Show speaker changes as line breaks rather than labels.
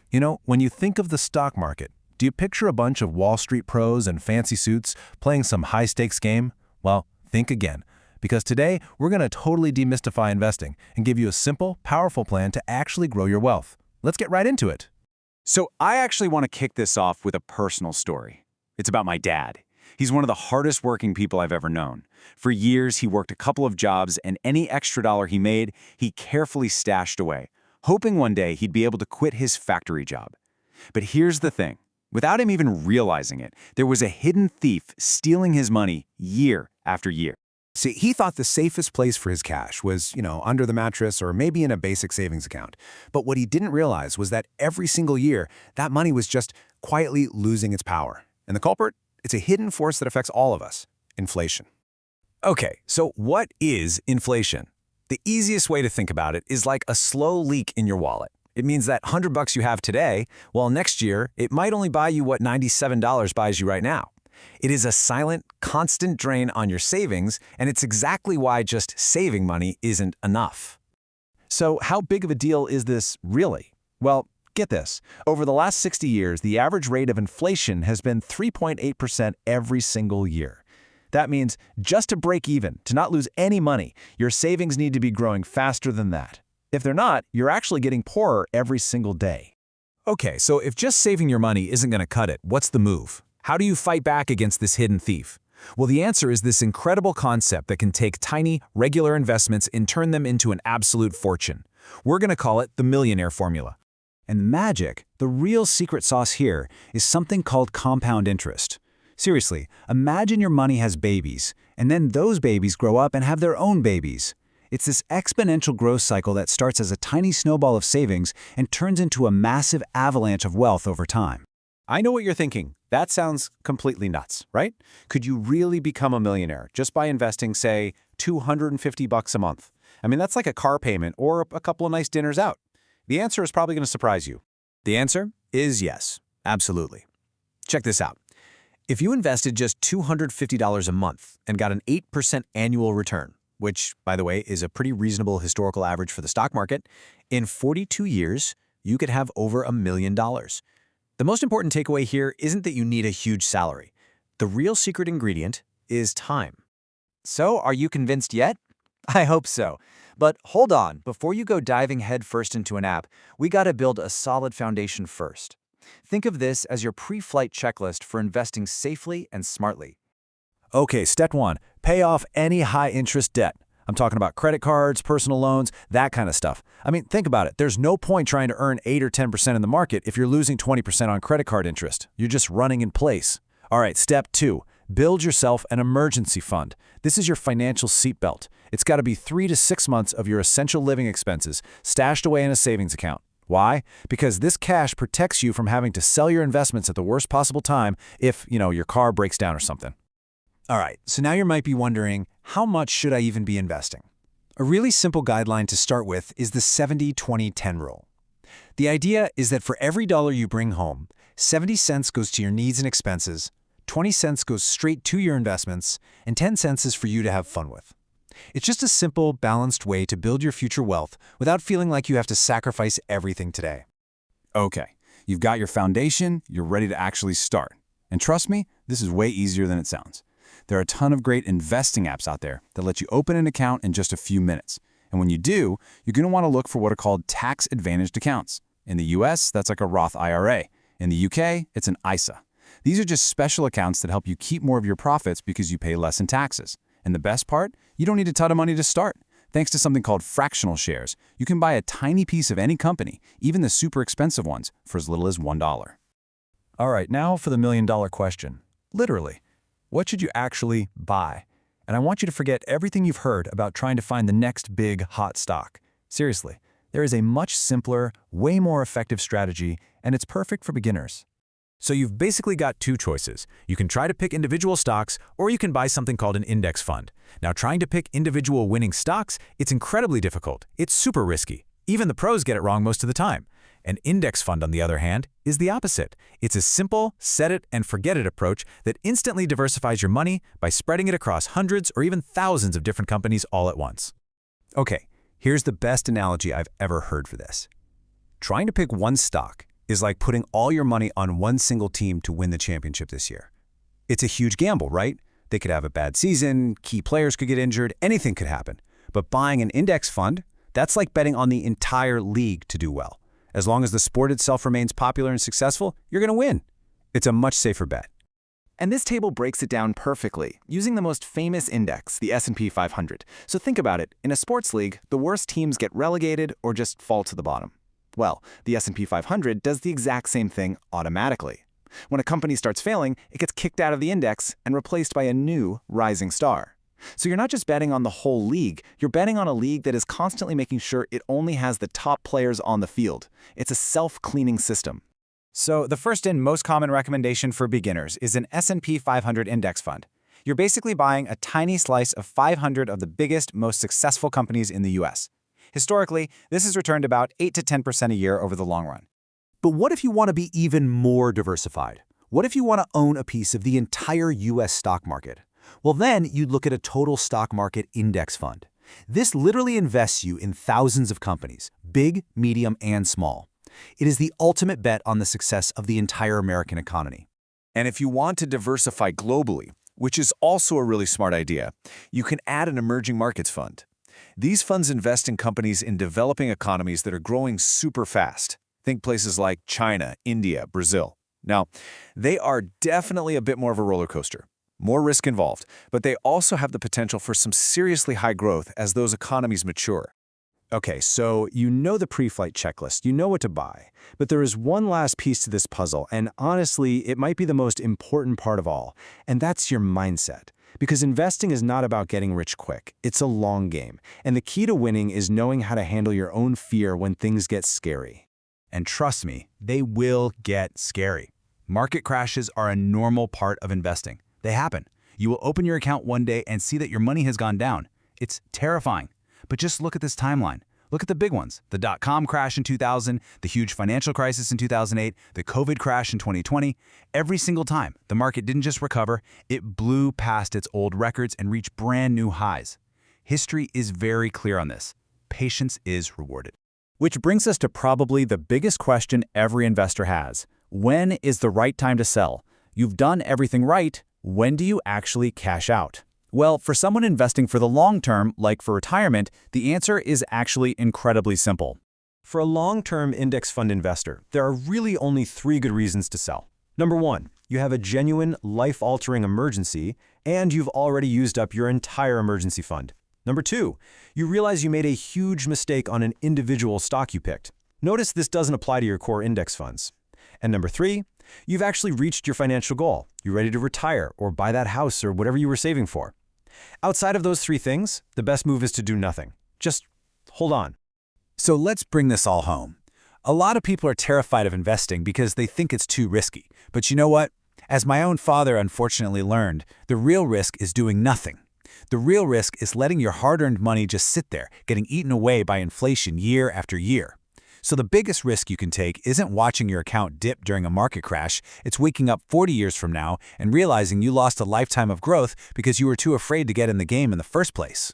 When you think of the stock market, do you picture a bunch of Wall Street pros in fancy suits playing some high-stakes game? Well, think again, because today we're going to totally demystify investing and give you a simple, powerful plan to actually grow your wealth. Let's get right into it.
So I actually want to kick this off with a personal story. It's about my dad. He's one of the hardest working people I've ever known. For years, he worked a couple of jobs, and any extra dollar he made, he carefully stashed away, hoping one day he'd be able to quit his factory job. But here's the thing. Without him even realizing it, there was a hidden thief stealing his money year after year.
See, he thought the safest place for his cash was, under the mattress or maybe in a basic savings account. But what he didn't realize was that every single year, that money was just quietly losing its power. And the culprit? It's a hidden force that affects all of us: inflation.
Okay, so what is inflation? The easiest way to think about it is like a slow leak in your wallet. It means that $100 you have today, well, next year, it might only buy you what $97 buys you right now. It is a silent, constant drain on your savings, and it's exactly why just saving money isn't enough. So how big of a deal is this really? Well, get this. Over the last 60 years, the average rate of inflation has been 3.8% every single year. That means just to break even, to not lose any money, your savings need to be growing faster than that. If they're not, you're actually getting poorer every single day. Okay, so if just saving your money isn't going to cut it, what's the move? How do you fight back against this hidden thief? Well, the answer is this incredible concept that can take tiny, regular investments and turn them into an absolute fortune. We're going to call it the Millionaire formula. And the magic, the real secret sauce here, is something called compound interest. Seriously, imagine your money has babies, and then those babies grow up and have their own babies. It's this exponential growth cycle that starts as a tiny snowball of savings and turns into a massive avalanche of wealth over time.
I know what you're thinking. That sounds completely nuts, right? Could you really become a millionaire just by investing, say, $250 a month? I mean, that's like a car payment or a couple of nice dinners out. The answer is probably going to surprise you.
The answer is yes, absolutely. Check this out. If you invested just $250 a month and got an 8% annual return, which, by the way, is a pretty reasonable historical average for the stock market, in 42 years, you could have over $1 million. The most important takeaway here isn't that you need a huge salary. The real secret ingredient is time.
So, are you convinced yet? I hope so. But hold on, before you go diving headfirst into an app, we gotta build a solid foundation first. Think of this as your pre-flight checklist for investing safely and smartly.
Okay, step 1, pay off any high-interest debt. I'm talking about credit cards, personal loans, that kind of stuff. I mean, think about it. There's no point trying to earn 8 or 10% in the market if you're losing 20% on credit card interest. You're just running in place. All right, step 2, build yourself an emergency fund. This is your financial seatbelt. It's got to be 3 to 6 months of your essential living expenses stashed away in a savings account. Why? Because this cash protects you from having to sell your investments at the worst possible time if, your car breaks down or something. All right, so now you might be wondering, how much should I even be investing? A really simple guideline to start with is the 70-20-10 rule. The idea is that for every dollar you bring home, 70 cents goes to your needs and expenses, 20 cents goes straight to your investments, and 10 cents is for you to have fun with. It's just a simple, balanced way to build your future wealth without feeling like you have to sacrifice everything today.
Okay, you've got your foundation, you're ready to actually start. And trust me, this is way easier than it sounds. There are a ton of great investing apps out there that let you open an account in just a few minutes. And when you do, you're going to want to look for what are called tax-advantaged accounts. In the US, that's like a Roth IRA. In the UK, it's an ISA. These are just special accounts that help you keep more of your profits because you pay less in taxes. And the best part? You don't need a ton of money to start. Thanks to something called fractional shares, you can buy a tiny piece of any company, even the super expensive ones, for as little as $1.
All right, now for the million-dollar question. Literally, what should you actually buy? And I want you to forget everything you've heard about trying to find the next big hot stock. Seriously, there is a much simpler, way more effective strategy, and it's perfect for beginners. So you've basically got two choices. You can try to pick individual stocks, or you can buy something called an index fund. Now, trying to pick individual winning stocks, it's incredibly difficult. It's super risky. Even the pros get it wrong most of the time. An index fund, on the other hand, is the opposite. It's a simple, set it and forget it approach that instantly diversifies your money by spreading it across hundreds or even thousands of different companies all at once. Okay, here's the best analogy I've ever heard for this. Trying to pick one stock
is like putting all your money on one single team to win the championship this year. It's a huge gamble, right? They could have a bad season, key players could get injured, anything could happen. But buying an index fund, that's like betting on the entire league to do well. As long as the sport itself remains popular and successful, you're going to win. It's a much safer bet.
And this table breaks it down perfectly, using the most famous index, the S&P 500. So think about it. In a sports league, the worst teams get relegated or just fall to the bottom. Well, the S&P 500 does the exact same thing automatically. When a company starts failing, it gets kicked out of the index and replaced by a new rising star. So you're not just betting on the whole league, you're betting on a league that is constantly making sure it only has the top players on the field. It's a self-cleaning system. So the first and most common recommendation for beginners is an S&P 500 index fund. You're basically buying a tiny slice of 500 of the biggest, most successful companies in the US. Historically, this has returned about 8 to 10% a year over the long run.
But what if you want to be even more diversified? What if you want to own a piece of the entire US stock market? Well, then you'd look at a total stock market index fund. This literally invests you in thousands of companies, big, medium, and small. It is the ultimate bet on the success of the entire American economy.
And if you want to diversify globally, which is also a really smart idea, you can add an emerging markets fund. These funds invest in companies in developing economies that are growing super fast. Think places like China, India, Brazil. Now, they are definitely a bit more of a roller coaster. More risk involved, but they also have the potential for some seriously high growth as those economies mature.
Okay, so you know the pre-flight checklist, you know what to buy. But there is one last piece to this puzzle, and honestly, it might be the most important part of all, and that's your mindset. Because investing is not about getting rich quick, it's a long game. And the key to winning is knowing how to handle your own fear when things get scary. And trust me, they will get scary. Market crashes are a normal part of investing. They happen. You will open your account one day and see that your money has gone down. It's terrifying. But just look at this timeline. Look at the big ones. The dot-com crash in 2000, the huge financial crisis in 2008, the COVID crash in 2020. Every single time, the market didn't just recover, it blew past its old records and reached brand new highs. History is very clear on this. Patience is rewarded. Which brings us to probably the biggest question every investor has. When is the right time to sell? You've done everything right. When do you actually cash out? Well, for someone investing for the long term, like for retirement, the answer is actually incredibly simple. For a long-term index fund investor, there are really only 3 good reasons to sell. Number 1, you have a genuine, life-altering emergency, and you've already used up your entire emergency fund. Number 2, you realize you made a huge mistake on an individual stock you picked. Notice this doesn't apply to your core index funds. And number 3, you've actually reached your financial goal. You're ready to retire or buy that house or whatever you were saving for. Outside of those 3 things, the best move is to do nothing. Just hold on. So let's bring this all home. A lot of people are terrified of investing because they think it's too risky. But you know what? As my own father unfortunately learned, the real risk is doing nothing. The real risk is letting your hard-earned money just sit there, getting eaten away by inflation year after year. So the biggest risk you can take isn't watching your account dip during a market crash, it's waking up 40 years from now and realizing you lost a lifetime of growth because you were too afraid to get in the game in the first place.